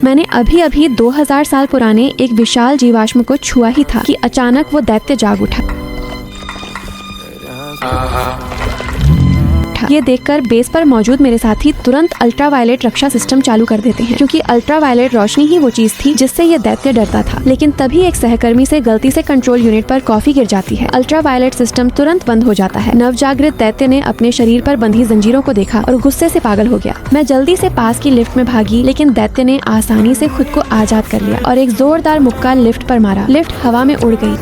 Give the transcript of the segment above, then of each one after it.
मैंने अभी अभी 2000 साल पुराने एक विशाल जीवाश्म को छुआ ही था कि अचानक वो दैत्य जाग उठा। ये देखकर बेस पर मौजूद मेरे साथी तुरंत अल्ट्रावायलेट रक्षा सिस्टम चालू कर देते हैं, क्योंकि अल्ट्रावायलेट रोशनी ही वो चीज थी जिससे ये दैत्य डरता था। लेकिन तभी एक सहकर्मी से गलती से कंट्रोल यूनिट पर कॉफी गिर जाती है। अल्ट्रावायलेट सिस्टम तुरंत बंद हो जाता है। नवजागृत दैत्य ने अपने शरीर पर बंधी जंजीरों को देखा और गुस्से से पागल हो गया। मैं जल्दी से पास की लिफ्ट में भागी, लेकिन दैत्य ने आसानी से खुद को आजाद कर लिया और एक जोरदार मुक्का लिफ्ट पर मारा। लिफ्ट हवा में उड़ गई।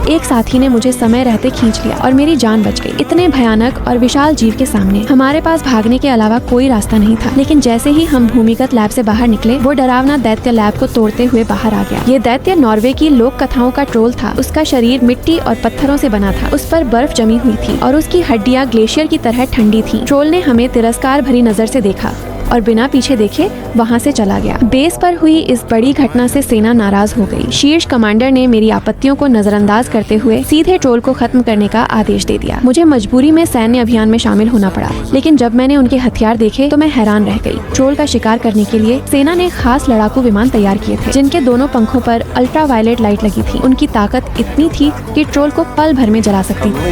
एक साथी ने मुझे समय रहते खींच लिया और मेरी जान बच गई। इतने भयानक और विशाल जीव के सामने हमारे पास भागने के अलावा कोई रास्ता नहीं था। लेकिन जैसे ही हम भूमिगत लैब से बाहर निकले, वो डरावना दैत्य लैब को तोड़ते हुए बाहर आ गया। ये दैत्य नॉर्वे की लोक कथाओं का ट्रोल था। उसका शरीर मिट्टी और पत्थरों से बना था। उस पर बर्फ जमी हुई थी और उसकी हड्डियां ग्लेशियर की तरह ठंडी थी। ट्रोल ने हमें तिरस्कार भरी नजर से देखा और बिना पीछे देखे वहां से चला गया। बेस पर हुई इस बड़ी घटना से सेना नाराज हो गई। शीर्ष कमांडर ने मेरी आपत्तियों को नजरअंदाज करते हुए सीधे ट्रोल को खत्म करने का आदेश दे दिया। मुझे मजबूरी में सैन्य अभियान में शामिल होना पड़ा, लेकिन जब मैंने उनके हथियार देखे तो मैं हैरान रह गई। ट्रोल का शिकार करने के लिए सेना ने खास लड़ाकू विमान तैयार किए थे, जिनके दोनों पंखों पर अल्ट्रावायलेट लाइट लगी थी। उनकी ताकत इतनी थी कि ट्रोल को पल भर में जला सकती थी।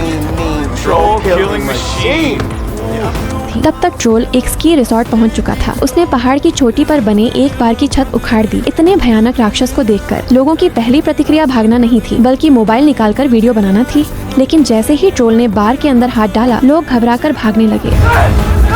तब तक ट्रोल एक स्की रिसोर्ट पहुंच चुका था। उसने पहाड़ की चोटी पर बने एक बार की छत उखाड़ दी। इतने भयानक राक्षस को देखकर लोगों की पहली प्रतिक्रिया भागना नहीं थी, बल्कि मोबाइल निकालकर वीडियो बनाना थी। लेकिन जैसे ही ट्रोल ने बार के अंदर हाथ डाला, लोग घबराकर भागने लगे।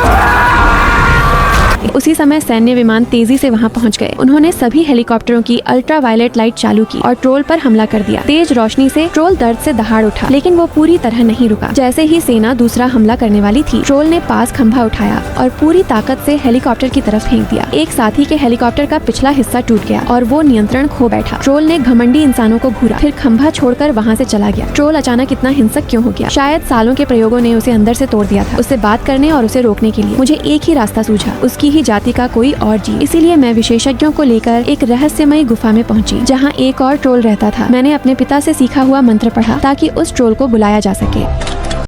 उसी समय सैन्य विमान तेजी से वहां पहुंच गए। उन्होंने सभी हेलीकॉप्टरों की अल्ट्रावायलेट लाइट चालू की और ट्रोल पर हमला कर दिया। तेज रोशनी से ट्रोल दर्द से दहाड़ उठा, लेकिन वो पूरी तरह नहीं रुका। जैसे ही सेना दूसरा हमला करने वाली थी, ट्रोल ने पास खंभा उठाया और पूरी ताकत से हेलीकॉप्टर की तरफ फेंक दिया। एक साथी के हेलीकॉप्टर का पिछला हिस्सा टूट गया और वो नियंत्रण खो बैठा। ट्रोल ने घमंडी इंसानों को घूरा, फिर खंभा छोड़कर वहाँ से चला गया। ट्रोल अचानक इतना हिंसक क्यों हो गया? शायद सालों के प्रयोगों ने उसे अंदर से तोड़ दिया था। उससे बात करने और उसे रोकने के लिए मुझे एक ही रास्ता सूझा, उसकी ही जाति का कोई और जीव। इसीलिए मैं विशेषज्ञों को लेकर एक रहस्यमयी गुफा में पहुंची, जहां एक और ट्रोल रहता था। मैंने अपने पिता से सीखा हुआ मंत्र पढ़ा ताकि उस ट्रोल को बुलाया जा सके।